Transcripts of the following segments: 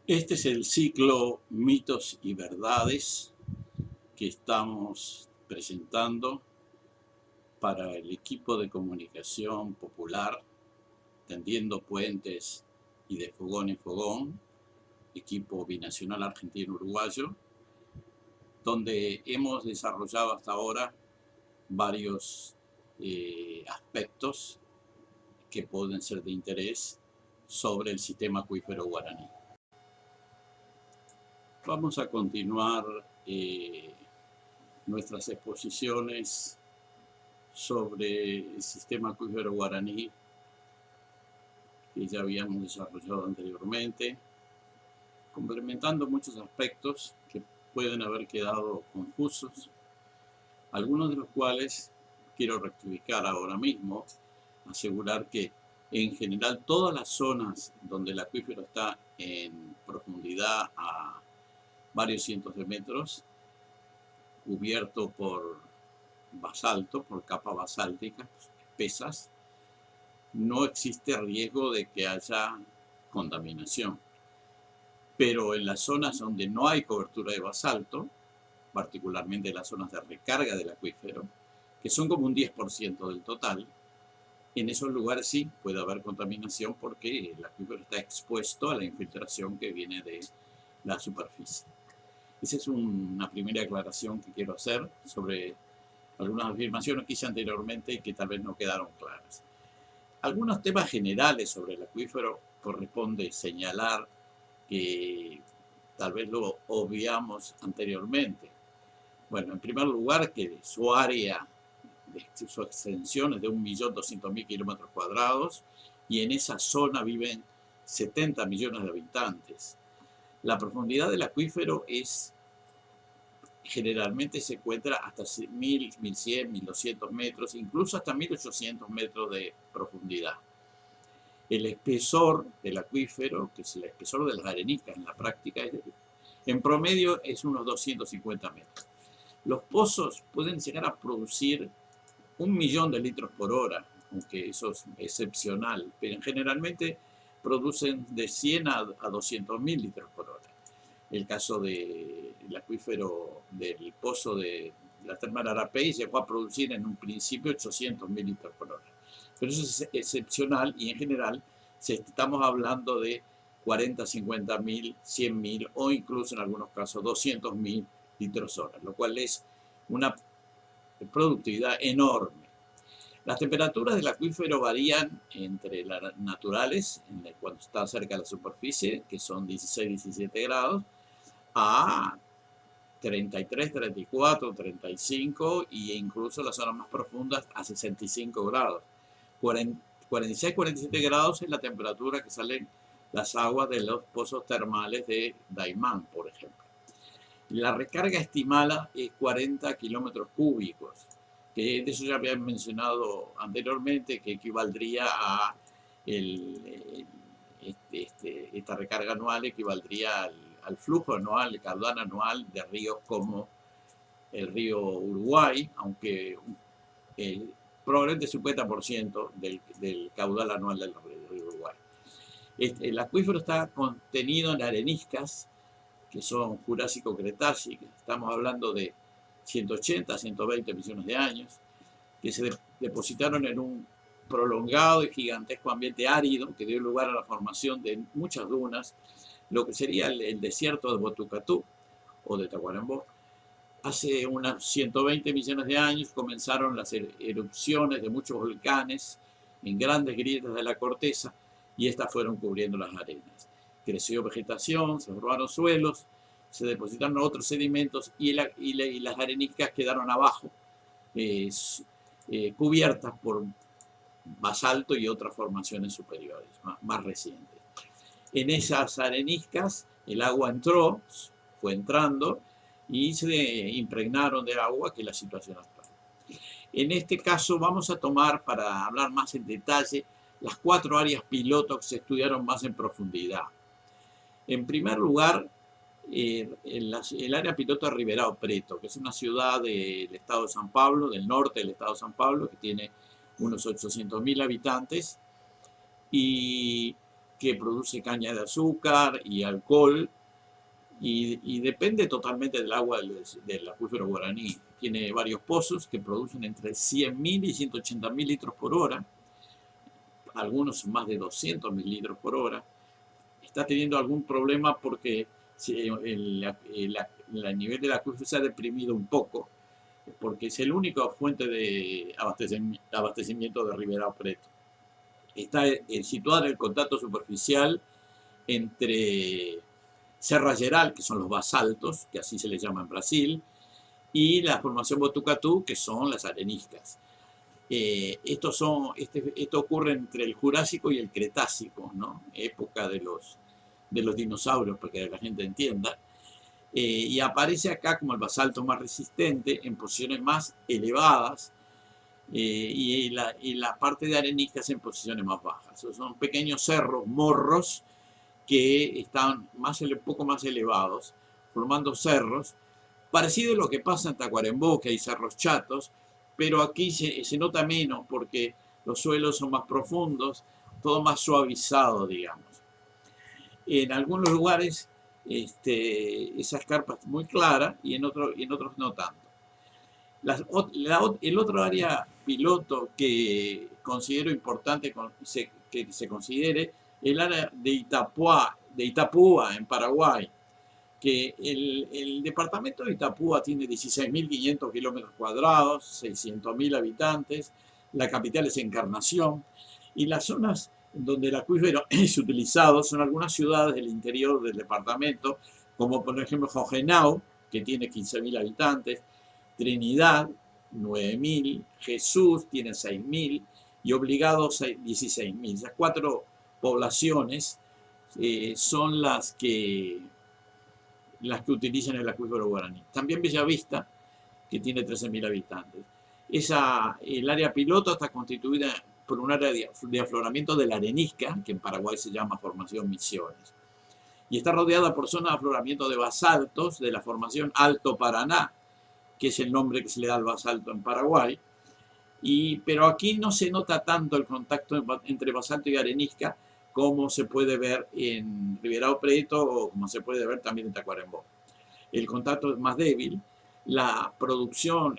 Este es el ciclo Mitos y Verdades que estamos presentando para el equipo de comunicación popular, Tendiendo Puentes y de Fogón en Fogón, equipo binacional argentino-uruguayo, donde hemos desarrollado hasta ahora varios aspectos que pueden ser de interés sobre el sistema acuífero guaraní. Vamos a continuar nuestras exposiciones sobre el sistema acuífero guaraní que ya habíamos desarrollado anteriormente, complementando muchos aspectos que pueden haber quedado confusos, algunos de los cuales quiero rectificar ahora mismo, asegurar que en general todas las zonas donde el acuífero está en profundidad a varios cientos de metros, cubierto por basalto, por capas basálticas espesas, no existe riesgo de que haya contaminación. Pero en las zonas donde no hay cobertura de basalto, particularmente en las zonas de recarga del acuífero, que son como un 10% del total, en esos lugares sí puede haber contaminación porque el acuífero está expuesto a la infiltración que viene de la superficie. Esa es una primera aclaración que quiero hacer sobre algunas afirmaciones que hice anteriormente y que tal vez no quedaron claras. Algunos temas generales sobre el acuífero corresponde señalar que tal vez lo obviamos anteriormente. Bueno, en primer lugar, que su área, su extensión es de 1.200.000 kilómetros cuadrados y en esa zona viven 70 millones de habitantes. La profundidad del acuífero generalmente se encuentra hasta 1.000, 1.100, 1.200 metros, incluso hasta 1.800 metros de profundidad. El espesor del acuífero, que es el espesor de las areniscas en la práctica, en promedio es unos 250 metros. Los pozos pueden llegar a producir 1.000.000 de litros por hora, aunque eso es excepcional, pero generalmente producen de 100 a 200.000 litros por hora. El caso del acuífero del pozo de la termal Arapey llegó a producir en un principio 800.000 litros por hora. Pero eso es excepcional y en general estamos hablando de 40, 50.000, 100.000 o incluso en algunos casos 200.000 litros hora, lo cual es una productividad enorme. Las temperaturas del acuífero varían entre las naturales, cuando está cerca de la superficie, que son 16, 17 grados, a 33, 34, 35 e incluso las zonas más profundas a 65 grados. 46, 47 grados es la temperatura que salen las aguas de los pozos termales de Daimán, por ejemplo. La recarga estimada es 40 kilómetros cúbicos, que de eso ya había mencionado anteriormente, que equivaldría a esta recarga anual equivaldría al flujo anual, el caudal anual de ríos como el río Uruguay, aunque probablemente el 50% del caudal anual del río Uruguay. El acuífero está contenido en areniscas que son Jurásico-Cretácicas, estamos hablando de 180 a 120 millones de años, que se depositaron en un prolongado y gigantesco ambiente árido que dio lugar a la formación de muchas dunas, lo que sería el desierto de Botucatú o de Tacuarembó. Hace unos 120 millones de años comenzaron las erupciones de muchos volcanes en grandes grietas de la corteza y estas fueron cubriendo las arenas. Creció vegetación, se formaron suelos, se depositaron otros sedimentos y las areniscas quedaron abajo, cubiertas por basalto y otras formaciones superiores, más recientes. En esas areniscas el agua entró, fue entrando y se impregnaron de agua, que es la situación actual. En este caso vamos a tomar, para hablar más en detalle, las 4 áreas piloto que se estudiaron más en profundidad. En primer lugar, el área piloto de Ribeirão Preto, que es una ciudad del estado de San Pablo, del norte del estado de San Pablo, que tiene unos 800.000 habitantes y que produce caña de azúcar y alcohol, y depende totalmente del agua del acuífero guaraní. Tiene varios pozos que producen entre 100.000 y 180.000 litros por hora, algunos más de 200.000 litros por hora. Está teniendo algún problema porque el nivel del acuífero se ha deprimido un poco, porque es el único fuente de abastecimiento de Ribeirão Preto. Está situado en el contacto superficial entre Serra Geral, que son los basaltos, que así se les llama en Brasil, y la formación Botucatu, que son las areniscas. Esto ocurre entre el Jurásico y el Cretácico, ¿no? Época de los dinosaurios, para que la gente entienda. Y aparece acá como el basalto más resistente en posiciones más elevadas, y la parte de areniscas en posiciones más bajas. Son pequeños cerros, morros, que están un poco más elevados, formando cerros, parecido a lo que pasa en Tacuarembó, que hay cerros chatos, pero aquí se nota menos porque los suelos son más profundos, todo más suavizado, digamos. En algunos lugares esa escarpa es muy clara y en otros no tanto. El otro área piloto que considero importante que se considere el área de Itapúa, en Paraguay, que el departamento de Itapúa tiene 16.500 kilómetros cuadrados, 600.000 habitantes, la capital es Encarnación, y las zonas donde el acuífero es utilizado son algunas ciudades del interior del departamento, como por ejemplo Hohenau, que tiene 15.000 habitantes, Trinidad, 9.000, Jesús tiene 6.000 y Obligados 16.000. Esas 4 poblaciones son las que utilizan el acuífero guaraní. También Bellavista, que tiene 13.000 habitantes. El área piloto está constituida por un área de afloramiento de la arenisca, que en Paraguay se llama Formación Misiones. Y está rodeada por zonas de afloramiento de basaltos de la formación Alto Paraná, que es el nombre que se le da al basalto en Paraguay. Pero aquí no se nota tanto el contacto entre basalto y arenisca como se puede ver en Ribeirão Preto o como se puede ver también en Tacuarembó. El contacto es más débil, la producción,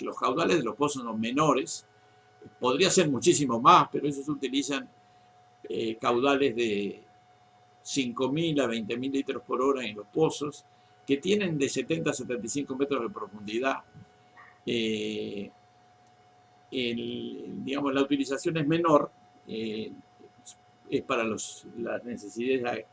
los caudales de los pozos son menores, podría ser muchísimo más, pero ellos utilizan caudales de 5.000 a 20.000 litros por hora en los pozos, que tienen de 70 a 75 metros de profundidad. Digamos, la utilización es menor, es para las necesidades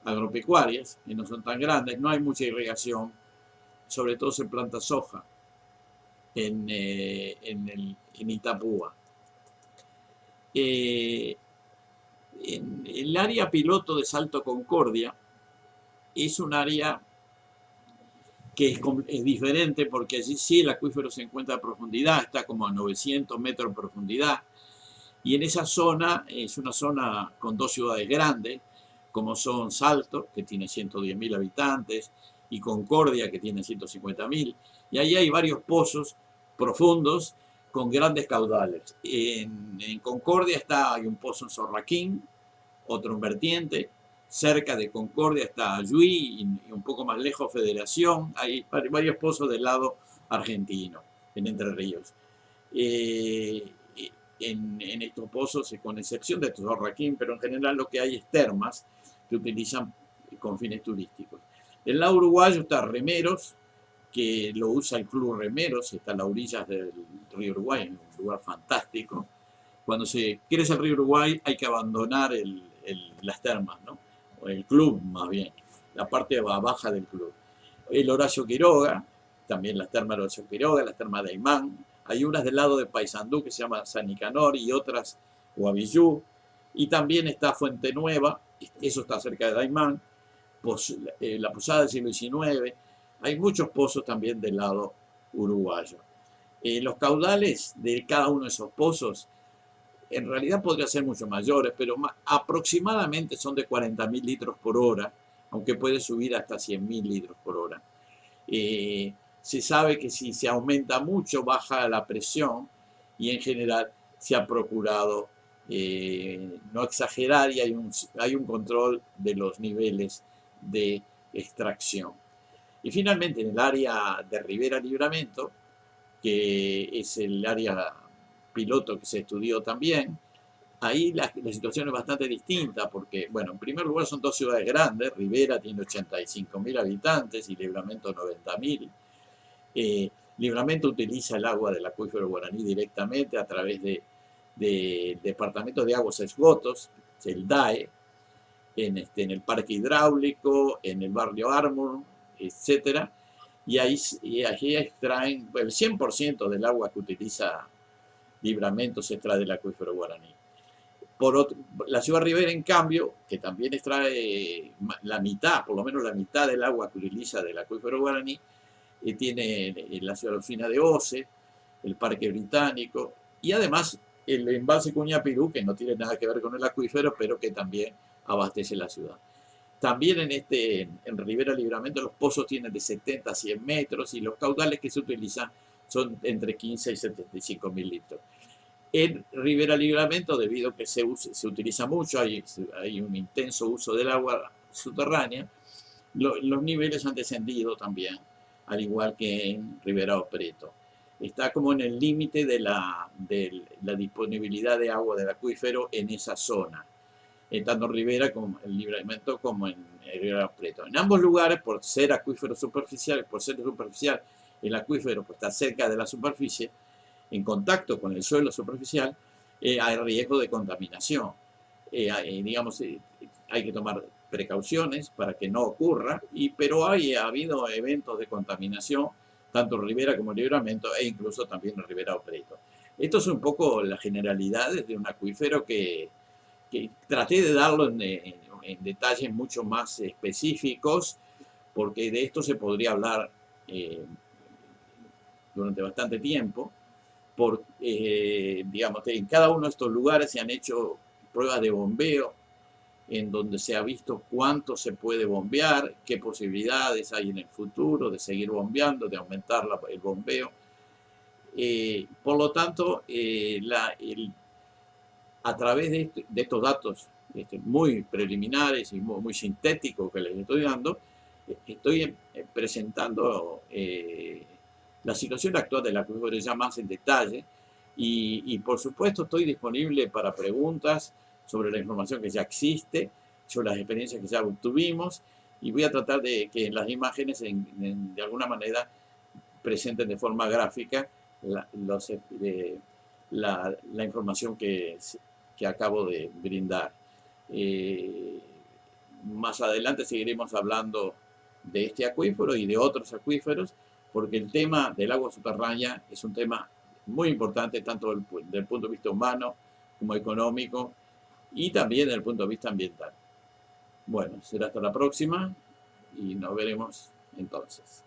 agropecuarias, que no son tan grandes, no hay mucha irrigación, sobre todo se planta soja en Itapúa. En el área piloto de Salto Concordia es un área que es diferente porque allí sí el acuífero se encuentra a profundidad, está como a 900 metros de profundidad, y en esa zona es una zona con 2 ciudades grandes, como son Salto, que tiene 110.000 habitantes, y Concordia, que tiene 150.000, y ahí hay varios pozos profundos con grandes caudales. En Concordia hay un pozo en Sorraquín, otro en Vertiente, cerca de Concordia está Ayuí y un poco más lejos Federación, hay varios pozos del lado argentino, en Entre Ríos. En estos pozos, con excepción de Sorraquín, pero en general lo que hay es termas que utilizan con fines turísticos. Del lado uruguayo está Remeros, que lo usa el Club Remeros, está a las orillas del río Uruguay, en un lugar fantástico. Cuando se crece el río Uruguay hay que abandonar las termas, ¿no? O el club más bien, la parte baja del club. El Horacio Quiroga, también las termas de Horacio Quiroga, las termas de Aymán. Hay unas del lado de Paysandú que se llama San Nicanor y otras Guavillú. Y también está Fuente Nueva, eso está cerca de Daimán, la Posada del siglo XIX. Hay muchos pozos también del lado uruguayo. Los caudales de cada uno de esos pozos en realidad podrían ser mucho mayores, pero aproximadamente son de 40.000 litros por hora, aunque puede subir hasta 100.000 litros por hora. Se sabe que si se aumenta mucho, baja la presión y en general se ha procurado no exagerar, y hay un control de los niveles de extracción. Y finalmente, en el área de Rivera Libramento, que es el área piloto que se estudió también, ahí la situación es bastante distinta porque, bueno, en primer lugar son dos ciudades grandes. Rivera tiene 85.000 habitantes y Libramento 90.000. Libramento utiliza el agua del acuífero guaraní directamente a través de Departamento de Aguas y Esgotos, el DAE, en el parque hidráulico, en el barrio Armour, etcétera, y allí extraen el 100% del agua que utiliza Libramento se extrae del acuífero guaraní. La ciudad Rivera, en cambio, que también extrae la mitad, por lo menos la mitad del agua que utiliza del acuífero guaraní, tiene la ciudad usina de Ose, el Parque Británico, y además el embalse Cuñapirú, que no tiene nada que ver con el acuífero, pero que también abastece la ciudad. También en Rivera Libramento los pozos tienen de 70 a 100 metros y los caudales que se utilizan son entre 15 y 75.000 litros. En Rivera Libramento, debido a que se utiliza mucho, hay un intenso uso del agua subterránea, los niveles han descendido también, al igual que en Rivera Preto. Está como en el límite de la disponibilidad de agua del acuífero en esa zona, tanto en Rivera como en Libramento como en Rivera Preto. En ambos lugares, por ser acuífero superficial, el acuífero está cerca de la superficie, en contacto con el suelo superficial, hay riesgo de contaminación. Hay que tomar precauciones para que no ocurra, pero ha habido eventos de contaminación, tanto en Rivera como en Libramento, e incluso también en Rivera Preto. Esto es un poco las generalidades de un acuífero que traté de darlo en detalles mucho más específicos, porque de esto se podría hablar durante bastante tiempo. Digamos, en cada uno de estos lugares se han hecho pruebas de bombeo, en donde se ha visto cuánto se puede bombear, qué posibilidades hay en el futuro de seguir bombeando, de aumentar el bombeo. Por lo tanto, a través de estos datos muy preliminares y muy sintéticos que les estoy dando, estoy presentando la situación actual de la acuífero ya más en detalle, y por supuesto estoy disponible para preguntas sobre la información que ya existe, sobre las experiencias que ya obtuvimos, y voy a tratar de que en las imágenes de alguna manera presenten de forma gráfica la información que acabo de brindar. Más adelante seguiremos hablando de este acuífero y de otros acuíferos, porque el tema del agua subterránea es un tema muy importante, tanto desde el punto de vista humano como económico, y también desde el punto de vista ambiental. Bueno, será hasta la próxima y nos veremos entonces.